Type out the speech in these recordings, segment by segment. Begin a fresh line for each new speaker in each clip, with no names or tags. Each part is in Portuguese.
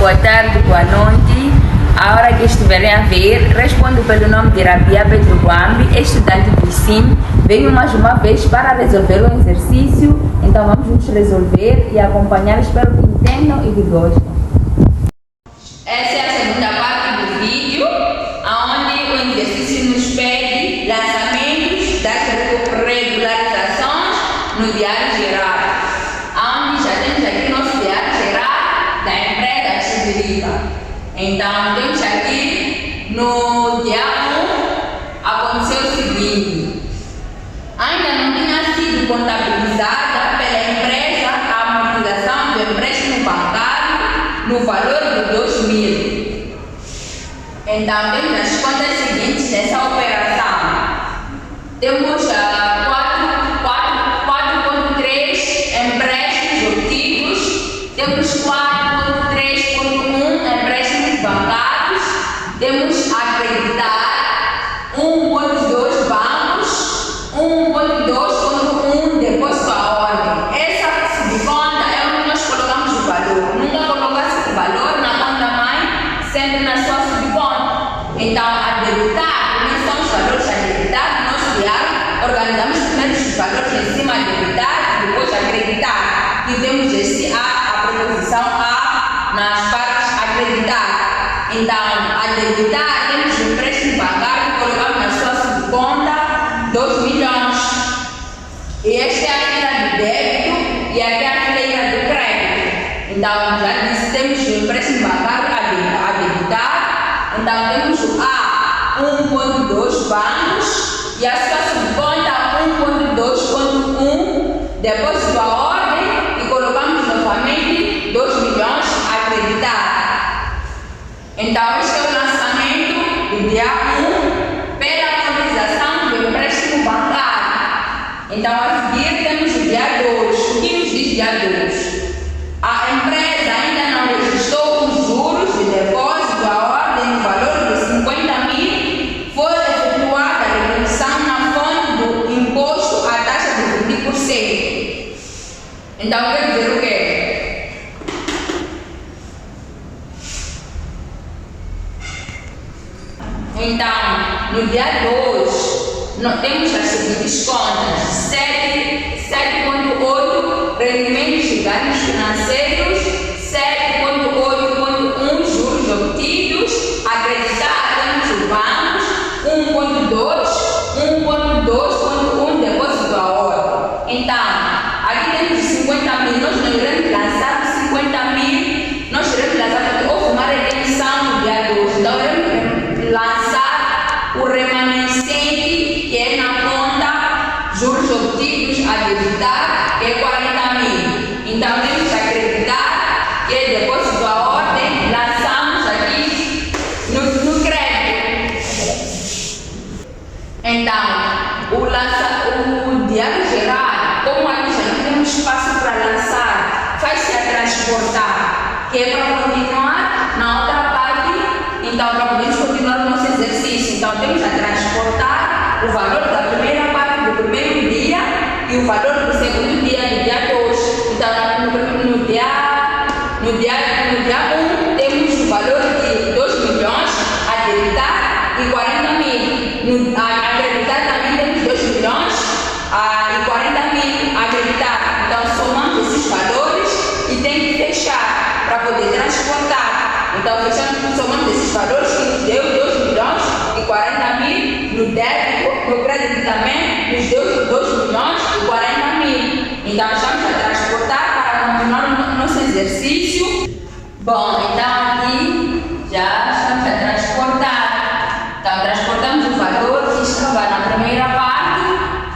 boa tarde, boa noite. A hora que estiverem a ver, respondo pelo nome de Rabia Pedro Guambi, estudante do ICIM. Venho mais uma vez para resolver um exercício, então vamos juntos resolver e acompanhar, espero que entendam e que gostem. Essa é a segunda parte do vídeo, onde o exercício nos pede lançamentos das regularizações no diário geral, onde já temos aqui nosso diário geral da empresa Chibirica. Então, temos aqui no dia 1, aconteceu o seguinte: ainda não tinha sido contabilizada pela empresa a amortização do empréstimo bancário no valor de 2.000. Então, temos as contas seguintes dessa operação. Temos 4.3 empréstimos obtidos, temos 4.3.1 empréstimos bancários, temos acreditar 1.2 bancos, 1.2.1 depósito à ordem. Essa subconta é onde nós colocamos o valor. Nunca colocasse o valor na conta mãe, sempre na sua subconta. Então, a debitar, quais são os valores a debitar no nosso diário? Organizamos primeiro os valores em cima a debitar e depois acreditar. E temos esse a preposição a nas partes acreditar. Então, a debitar, temos o empréstimo bancário, colocamos na sua subconta 2 milhões. E esta é a fileira do débito e aqui é a fileira do crédito. Então, já disse, temos o empréstimo bancário a debitar. Então, temos o A, 1.2 bancos, e a sua subconta 1.2.1, depósito à ordem, e colocamos novamente 2 milhões a acreditar. Então, este é o lançamento do dia 1 pela amortização do empréstimo bancário. Então, a seguir temos o dia 2. O que nos diz dia 2? A empresa ainda não registrou os juros de depósito à ordem no valor de 50.000. Foi efetuada a redução na fonte do imposto à taxa de 20%. Então, quer dizer o quê? Então, no dia 2, nós temos as seguintes contas: 7.8 rendimentos de ganhos financeiros, 7.8.1 juros obtidos, acreditar temos os bancos, 1.2.1 depósito à ordem. Então, aqui temos 50.000, nós não iremos lançar 50.000, nós iremos lançar porque houve uma redenção no dia 2, então iremos lançar o remanescente que é na conta juros obtidos a debitar, que é 40.000. Então temos que acreditar que é depósito à ordem, lançamos aqui no crédito. Então, o diário geral, como aqui já não temos espaço para lançar, faz-se a transportar, que é para continuar na outra parte. Então, para podermos continuar o nosso exercício, então temos a transportar o valor da primeira parte do primeiro dia e o valor do segundo dia, do dia 2. Então, no dia 1, temos o valor de 2 milhões a debitar e 40.000. A acreditar também temos 2 milhões e 40.000 a acreditar. Então, somamos esses valores e tem que fechar para poder transportar. Então, somamos esses valores que nos deu 2 milhões e 40.000 no débito, no crédito também nos deu 2 milhões e 40.000. Então, estamos a transportar para continuar o nosso exercício. Bom, então aqui já estamos a transportar. Então, transportamos o valor que estava na primeira parte,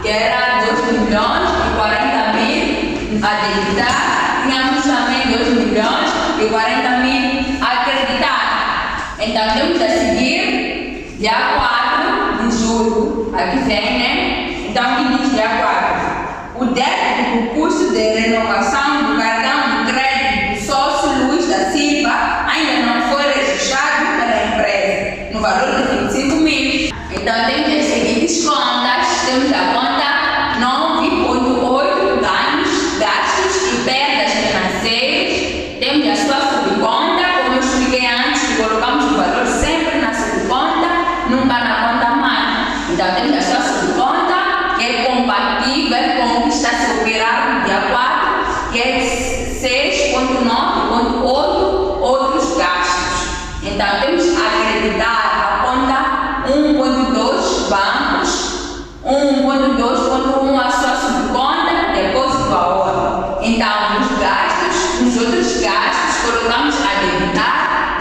que era 2 milhões e 40.000 a debitar. Tínhamos também 2 milhões e 40.000 a acreditar. Então, temos a seguir dia 4 de julho. Aqui vem, né? Então, aqui diz dia 4. O débito do custo de renovação do cartão de crédito do sócio Luiz da Silva ainda não foi registrado pela empresa no valor de 25.000. Então, temos as seguintes contas. Temos a conta 9.8 ganhos, gastos e perdas financeiras. Temos a sua subconta, como eu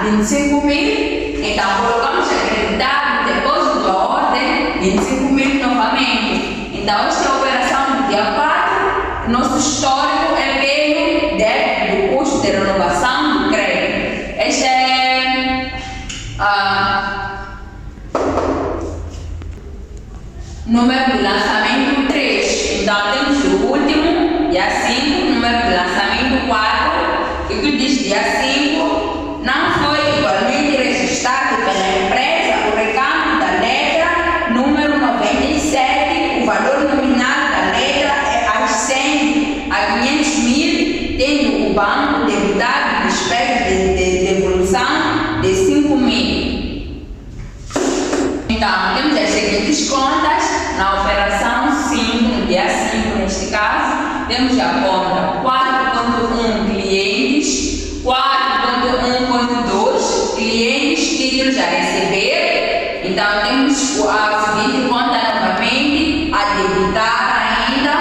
25 mil, então colocamos acreditado, depósito à ordem, 25 mil novamente. Então, esta é a operação do dia 4, nosso histórico é pelo débito do custo de renovação do crédito. Este é número de lançamento 3. Então, temos o último, dia 5, número de lançamento 4, e que diz dia 5, não foi igualmente registrado pela empresa o recâmbio da letra número 97, o valor nominal da letra ascende a 500 mil, tendo o banco debitado despesas de devolução de 5 mil. Então, temos as seguintes contas na operação 5, no dia 5 neste caso, temos a conta 4.1 clientes, 4.1.2 clientes títulos a receber. Então, temos a seguinte conta novamente, a debitar ainda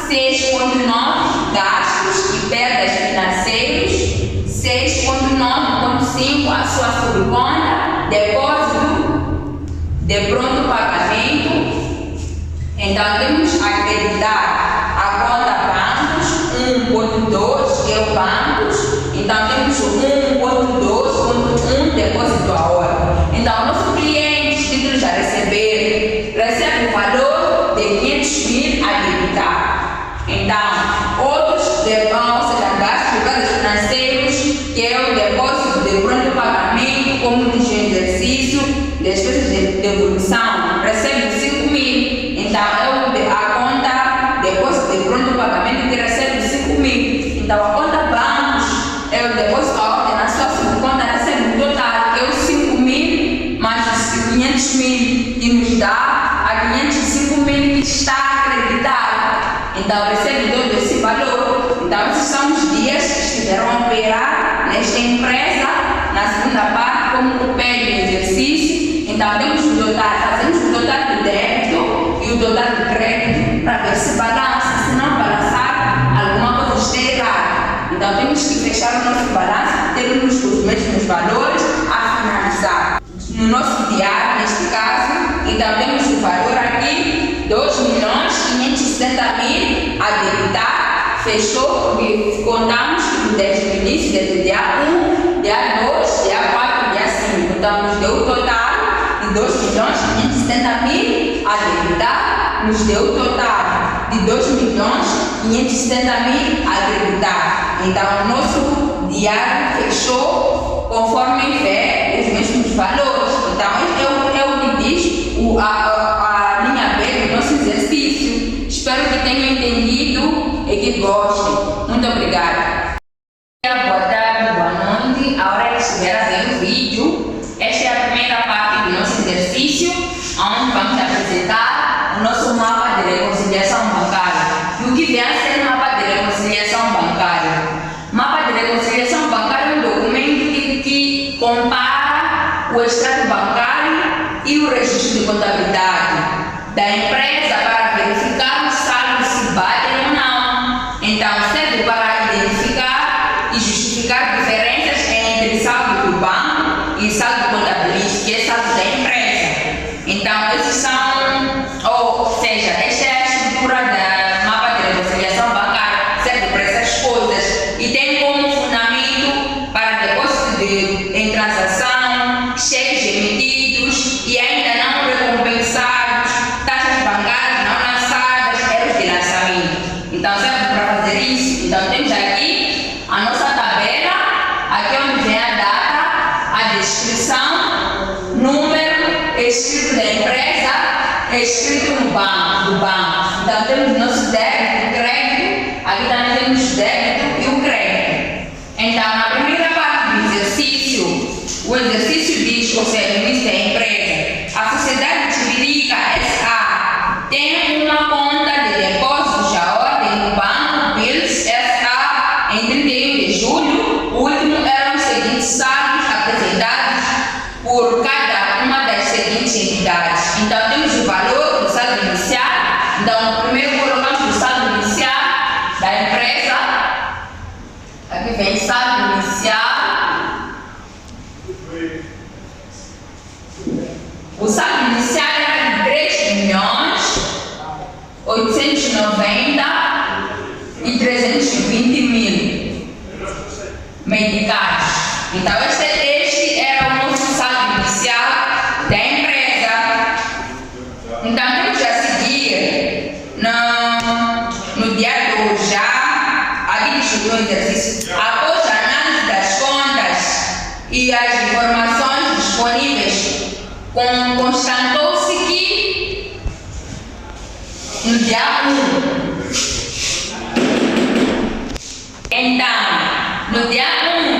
6.9 gastos e perdas financeiros, 6.9.5 a sua subconta, depósito de pronto pagamento. Então, temos a acreditar a conta bancos 1.2, que é o bancos. Então, temos o 1.2.1 depósito à ordem. Então, nosso cliente, títulos a receber, recebe o valor de 500 mil a debitar. Então, outros ou seja, gastos e perdas financeiros, que é o depósito de pronto pagamento, como diz o exercício, despesas de devolução, recebe 5 mil. Então, é a conta depósito de pronto pagamento que recebe 5 mil. Então, a conta bancos é o depósito à ordem na sua subconta, recebe o total, que é os 5 mil mais os 500 mil, que nos dá a 505 mil que está acreditado. Então, recebe todo esse valor. Então, esses são os dias que estiveram a operar nesta empresa, na segunda parte, como o pede o exercício. Então, temos o total, fazemos o total do débito e o total do crédito para ver se balança. Se não balançar, alguma coisa está errada. Então, temos que fechar o nosso balanço, termos os mesmos valores a finalizar. No nosso diário, neste caso, então temos o valor aqui, 2.570.000 a debitar, fechou, porque contamos desde o início, desde o dia 1, dia 2, dia 4, dia 5. Então, nos deu o total de 2.570.000 a debitar, nos deu o total de 2.570.000 a debitar. Então, o nosso diário fechou conforme vê os mesmos valores. Então, é o que diz a linha B do nosso exercício. Espero que tenham entendido e que gostem. Muito obrigada. Boa tarde, boa noite. A hora que estiver a ver o vídeo, esta é a primeira parte do nosso exercício, onde vamos apresentar o nosso mapa de reconciliação bancária. E o que vem a ser o mapa de reconciliação bancária? Mapa de reconciliação bancária é um documento que compara o extrato bancário e o registro de contabilidade da empresa para verificar os saldos se batem ou não. Então, serve para identificar e justificar diferenças entre saldo do banco e saldo contabilístico, que é saldo da empresa. Então, esses são, ou seja, esta é a estrutura da mapa de reconciliação bancária, serve para essas coisas e tem como fundamento para depósito em transação, cheques emitidos e ainda não recompensados, taxas bancárias não lançadas, erros de lançamento. Então, serve para fazer isso. Então, temos aqui a nossa tabela, aqui onde vem a data, a descrição, número, escrito da empresa, escrito no banco, do banco. Então, temos nosso débito, crédito, aqui também temos o débito e o crédito. Então, na primeira parte do exercício, o exercício diz, ou seja, o início da empresa, a sociedade Tiririca S.A. tem uma conta de depósitos à ordem no banco Bills S.A. em 31 de julho. O último eram os seguintes saldos apresentados por cada uma das seguintes entidades. Então, temos o valor do saldo inicial. Então, primeiro colocamos o saldo inicial da empresa. Aqui vem saldo inicial. Então, este era o nosso saldo inicial da empresa. Então, temos a seguir, no dia de hoje, já, aqui distribuiu o exercício, após a análise das contas e as informações disponíveis, constatou-se que no dia 1, então, no dia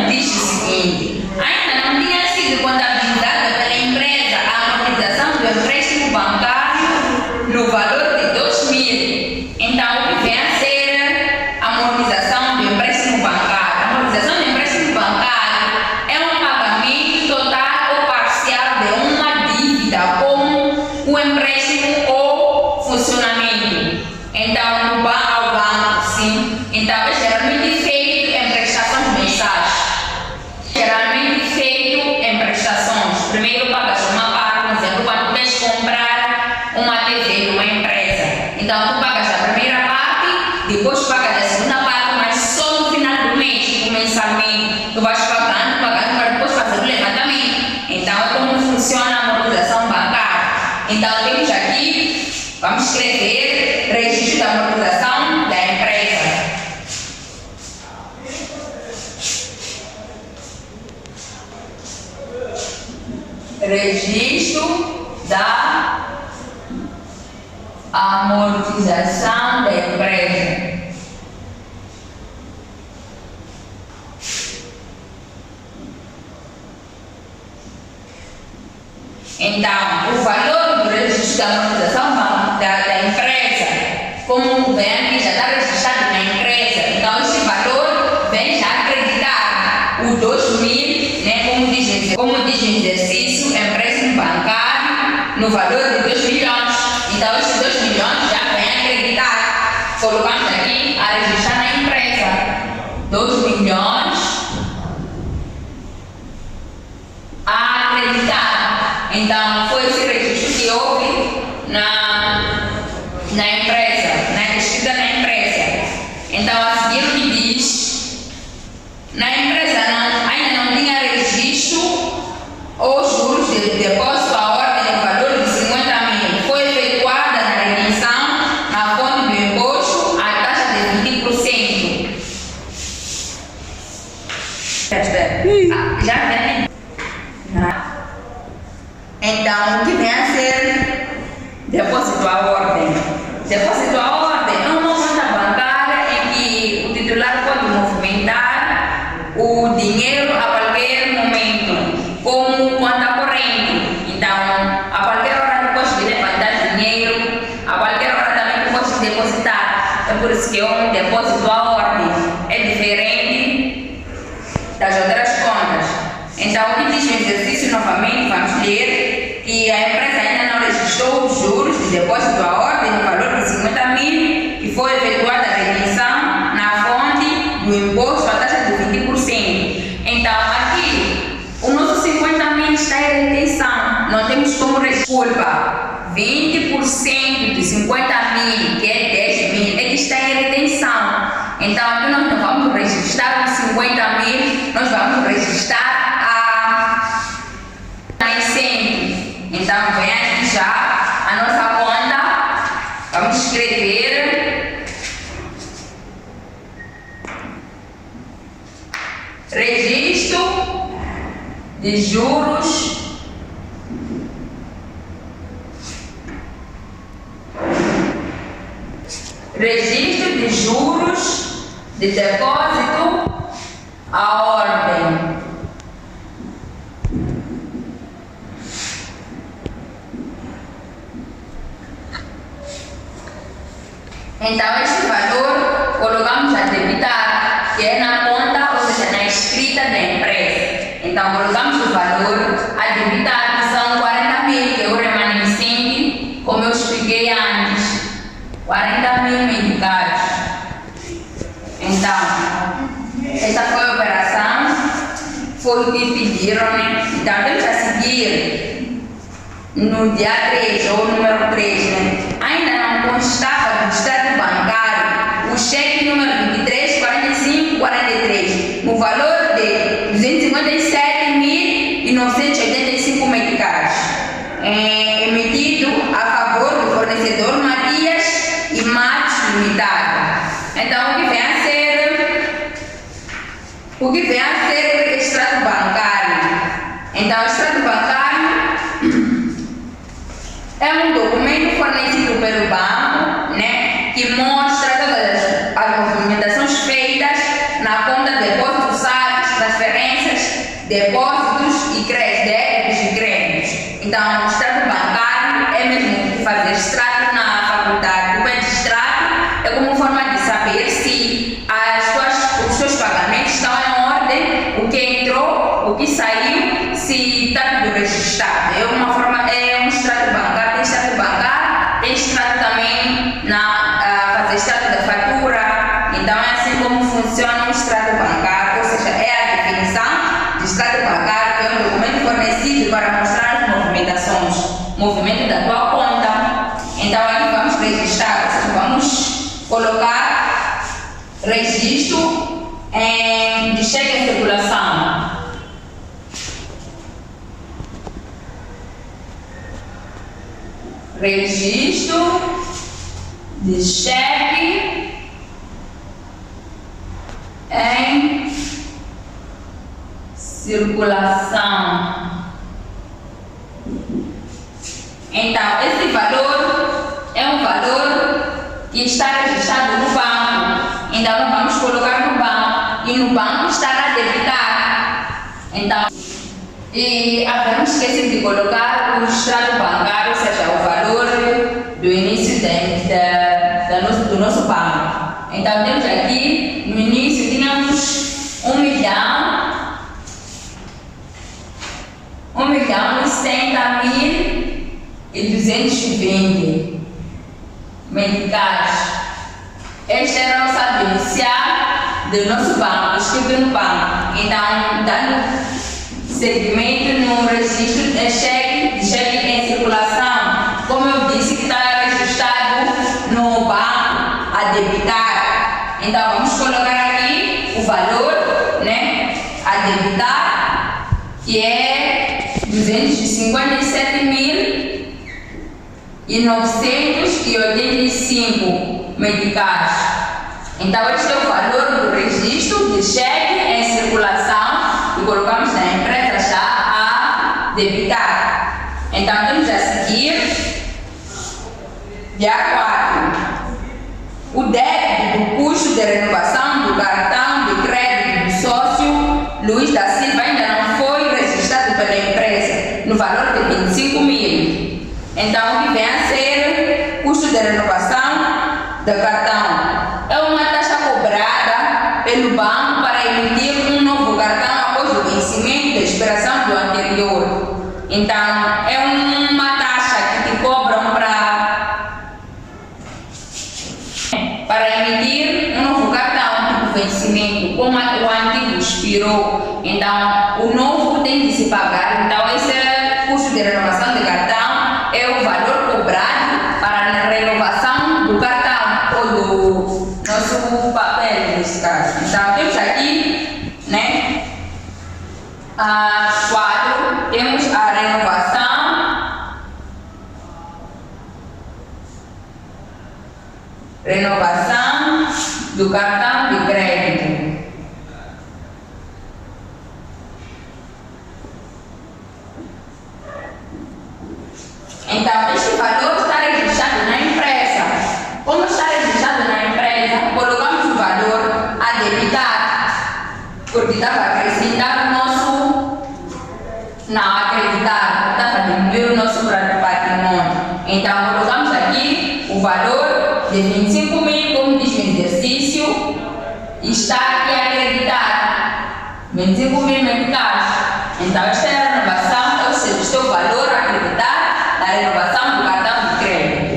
1 diz o seguinte: ainda não tinha sido contabilizada pela empresa a amortização do empréstimo bancário no valor de 2.000. Então, o que vem a ser a amortização do empréstimo bancário? A amortização do empréstimo bancário é um pagamento total ou parcial de uma dívida, como o empréstimo ou funcionamento. Então, ao banco, sim. Então, é geralmente feito em prestações mensais. Geralmente feito em prestações. Primeiro pagas uma parte, por exemplo, quando queres comprar uma TV numa empresa. Então, tu pagas a primeira parte, depois pagas a segunda parte, mas só no final do mês, tipo mensalmente. Tu vais pagando, para depois fazer o levantamento. Então, é como funciona a amortização bancária. Então, temos aqui, vamos escrever registro da amortização da empresa. Registro da amortização da empresa. Então, o valor do registro da amortização da empresa, como vem aqui, já está registrado na empresa. Então, esse valor vem já acreditar o 2.000, né, como diz o exercício, empréstimo bancário no valor de 2 milhões. Então, esses 2 milhões já vem acreditar. Colocamos aqui a registrar na empresa 2 milhões a acreditar. Então, foi esse registro que houve na empresa, né, escrita na empresa. Então, a seguir o que diz, na empresa ainda não tinha registro ou juros de depósito à ordem no valor de 50.000. Foi efetuada na remissão na fonte do imposto a taxa de 20%. Já vem? Então, o que vem a ser depósito à ordem? Depósito à ordem é uma conta bancária em que o titular pode movimentar o dinheiro a qualquer momento, como conta corrente. Então, a qualquer hora tu podes levantar dinheiro, a qualquer hora também tu podes depositar. É por isso que é um depósito à ordem. É diferente das outras contas. Então, o que diz o exercício novamente, vamos ler que a empresa ainda não registrou os juros de depósito à ordem no valor de 50.000, que foi efetuada a remissão na fonte do imposto a taxa de 20%. Então, aqui, o nosso 50.000 está em retenção. Não temos como desculpa. 20% de 50.000, que é 10.000, é que está em retenção. Então, aqui nós não vamos registrar os 50.000, nós vamos registrar a incêndio. Então, vem aqui já a nossa conta. Vamos escrever registro de juros de depósito à ordem. Então, este valor colocamos a debitar, que é na conta, ou seja, na escrita da empresa. Então, colocamos o valor a debitar, que são 40.000, que é o remanescente, como eu expliquei antes. 40.000 medicados. Então, essa foi a operação, foi o que pediram, né? Então, temos a seguir no dia 3, ou número 3, né? Ainda não constava do extrato bancário o cheque número 23, 45, 43, no valor de de 257.985 meticais, emitido a favor do fornecedor Matias e Matos Limitada. Então, o que vem a ser o extrato bancário? Então, o extrato bancário é um documento fornecido pelo banco, né, que mostra todas as movimentações feitas na conta de depósitos, saques, transferências, depósitos e débitos e créditos. Então, o extrato bancário é mesmo que fazer extrato na faculdade. O extrato é como forma de saber se os seus pagamentos estão em ordem, o que entrou, o que saiu, se está tudo registrado. É um extrato bancário. Tem extrato também fazer extrato da fatura. Então é assim como funciona um extrato bancário, ou seja, é a definição de extrato bancário, que é um documento fornecido para mostrar as movimentações, movimento da tua conta. Então aqui vamos registrar, ou seja, vamos colocar registro de cheque em circulação. Registro de cheque em circulação. Então, esse valor é um valor que está registrado no banco. Então, nós vamos colocar no banco e no banco estará debitado. Então, e havemos esquecido de colocar o extrato bancário, ou seja, o valor do início do nosso banco. Então, temos aqui, no início, tínhamos 1.070.220 meticais. Esta é a nossa inicial do nosso banco, escrito no banco. Então, dando segmento no registro de cheque em circulação, como eu disse, que está registrado no banco a debitar. Então vamos colocar aqui o valor, né, a debitar, que é 257.985 meticais. Então este é o valor do registro de cheque em circulação e colocamos na empresa já a debitar. Então temos a seguir, dia 4, o débito do custo de renovação do cartão de crédito do sócio Luiz da Silva ainda não foi registrado pela empresa no valor de 25 mil. Então o que vem a ser custo de renovação do cartão? É uma taxa cobrada pelo banco para emitir um novo cartão após o vencimento da expiração do anterior. Então, é uma taxa que te cobram para emitir um novo cartão do vencimento, como o antigo expirou. Então, o novo tem que se pagar. Então, esse custo de renovação de cartão é o valor cobrado para a renovação do cartão ou do nosso papel, nesse caso. Então, temos aqui, né, a 4, temos a renovação do cartão de crédito. Então, este valor está registrado na empresa. Como está registrado na empresa, colocamos o valor a debitar, porque estava a acrescentar o nosso, não acreditar, estava a diminuir o nosso patrimônio. Então, colocamos aqui o valor de 25 mil, como diz o exercício, está aqui acreditado, 25 mil meticais. Então, esta é a renovação, ou seja, este é o valor acreditado da renovação do cartão de crédito.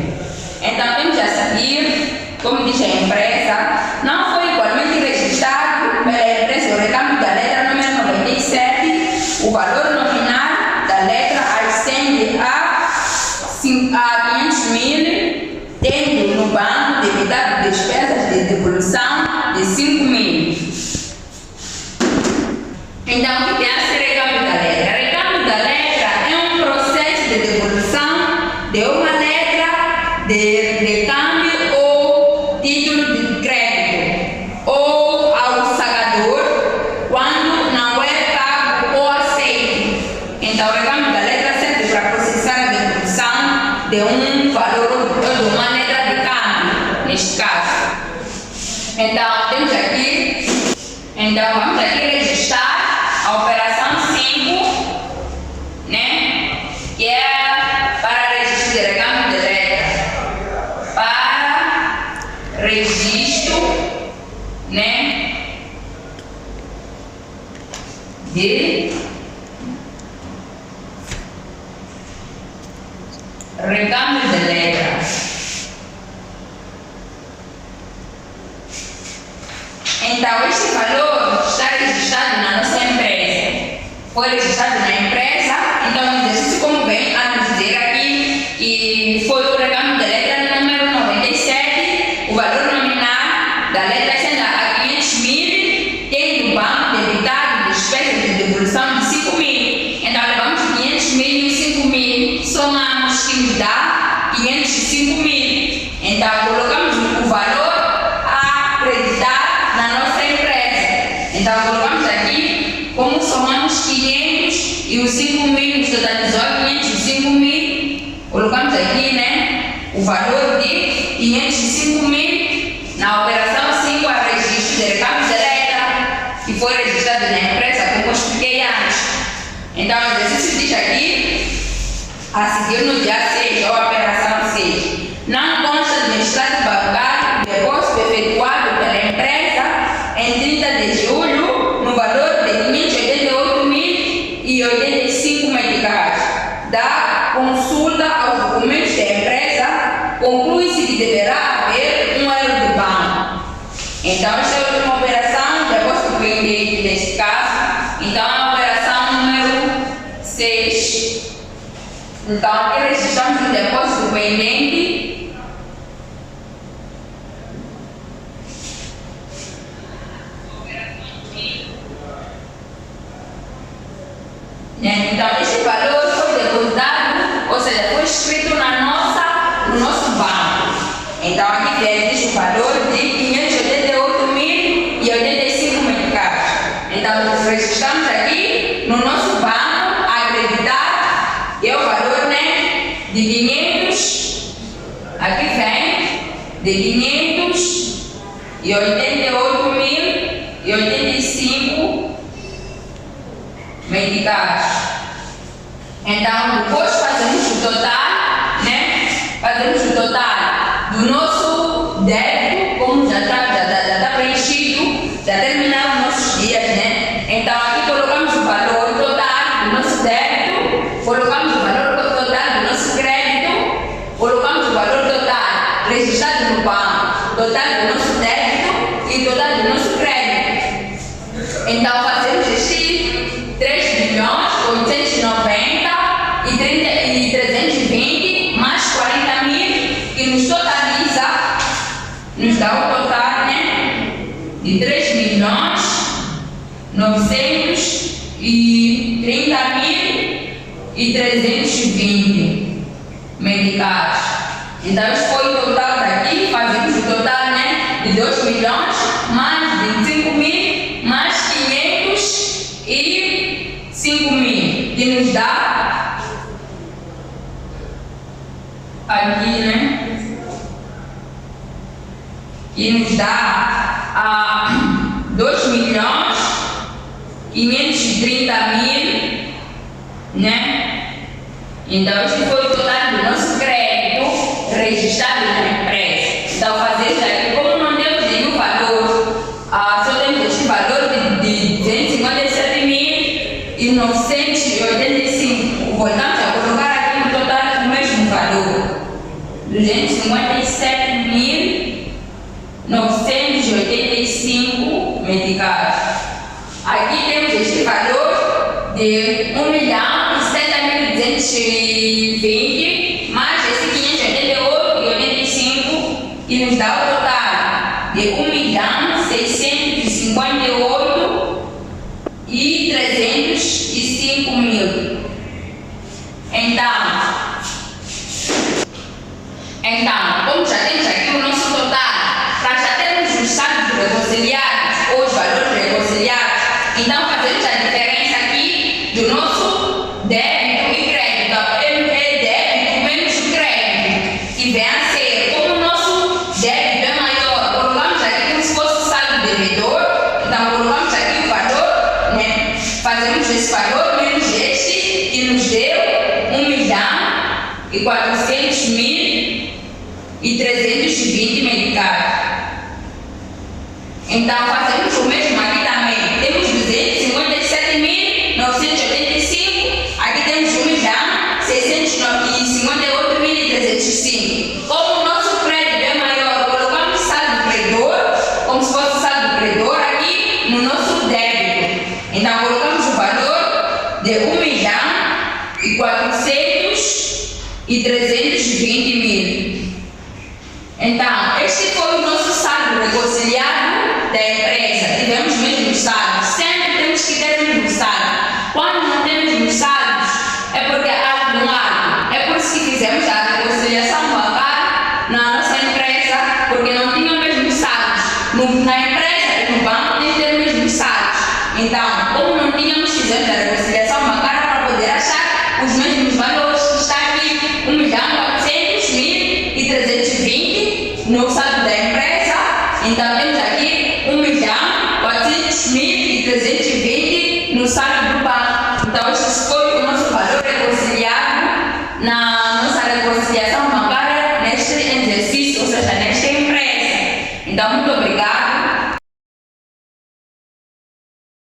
Então, temos a seguir, como diz a empresa, não foi igualmente registrado pela empresa o recâmbio da letra número 97, o valor nominal da letra ascende a 500 mil, tendo no banco debitado despesas de devolução de 5 mil. Então, o que é esse recâmbio da letra? Recâmbio da letra é um processo de devolução de uma letra de câmbio ou título de crédito ou ao sagador quando não é pago ou aceito. Então, o recâmbio da letra serve para processar a devolução de um valor ou de uma letra de câmbio, neste caso. Então, temos aqui, vamos aqui registrar a operação 5, né? Que é para registro de recâmbio de letra. Para registro, né? De recâmbio de letra. Então, este valor está registrado na nossa empresa. Foi registrado na empresa, então o exercício como vem a nos dizer aqui que foi o recâmbio da letra número 97, o valor nominal da letra sendo a 500 mil, tendo o banco debitado despesa de devolução de 5 mil. Então, levamos 500 mil e 5 mil, somamos que nos dá 505 mil. Então, colocamos o valor a acreditar na nossa empresa. Então, colocamos aqui como somamos 500 e os 5 mil nos totalizou 505 mil. Colocamos aqui, né, o valor de 505 mil na operação 5, a registro de recâmbio de letra, que foi registrado na empresa, como eu expliquei antes. Então, o exercício diz aqui, a seguir no dia 6, ou a operação 6. Não consta do extrato bancário depósito efetuado pela empresa em 30 de julho no valor de 588.085 meticais. Da consulta aos documentos da empresa, conclui-se que deverá haver um erro de banco. Então, esta é a última operação, depósito pendente neste caso. Então, a operação número 6. Então, aqui registramos o depósito pendente. Então, este valor foi depositado, ou seja, foi escrito no nosso banco. Então, aqui diz o valor de 588.085 meticais. Então, registramos aqui no nosso banco a acreditar, que é o valor, né, de 500, aqui vem, de 588.085 meticais. Então, depois fazemos o total, né? Fazemos o total do nosso débito, como já está preenchido, já terminaram os nossos dias, né? Então, aqui colocamos o valor total do nosso débito, colocamos o valor total do nosso crédito, colocamos o valor total registrado no banco, total do nosso débito e total do nosso crédito. Então, fazemos este 3.890.320 mais 40.000, que nos totaliza, nos dá o total, né, de 3.930.320 meticais. Então, esse foi o total daqui, fazemos o total, né, de 2 milhões mais 25 mil mais 505 mil, que nos dá aqui, né, que nos dá 2.530.000, né? Então, esse foi o total do nosso crédito registrado na empresa. Então, fazer isso aqui, como não temos nenhum valor, só temos este valor de 257.985. Voltamos a colocar aqui no total o mesmo valor, 257.985 meticais. Aqui temos este valor de 1.060.220 mais esse 588,85, que nos dá o total de 1.658.300 5 mil. Então, como já temos aqui o nosso total, para já termos os saldos reconciliados ou os valores reconciliados, então fazemos a diferença aqui do nosso débito e crédito. Então, é débito menos o crédito, que vem a ser, como o nosso débito é maior, colocamos aqui como se fosse o saldo devedor, então colocamos aqui o valor, né? Fazemos esse valor menos este, que nos deu 1.400.320 medicados. Então fazemos o mesmo aqui também. Temos 257.985, aqui temos 1.658.305. Como o nosso crédito é maior, colocamos saldo credor, como se fosse saldo credor aqui no nosso débito. Então colocamos o valor de 1.400.320. Então, este foi o nosso saldo reconciliado da empresa. Tivemos mesmo saldo. Sempre temos que ter mesmo saldo. Quando não temos mesmo saldos, é porque há algum lado. É por isso que fizemos a reconciliação bancária na nossa empresa, porque não tinha mesmo saldos. Na empresa e no banco tem que ter mesmo saldos. Então, como não tínhamos, fizemos a reconciliação bancária para poder achar os mesmos valores que está aqui. 1.400.320 no saldo da empresa. Então temos aqui 1.400.320 no saldo do banco. Então estes foram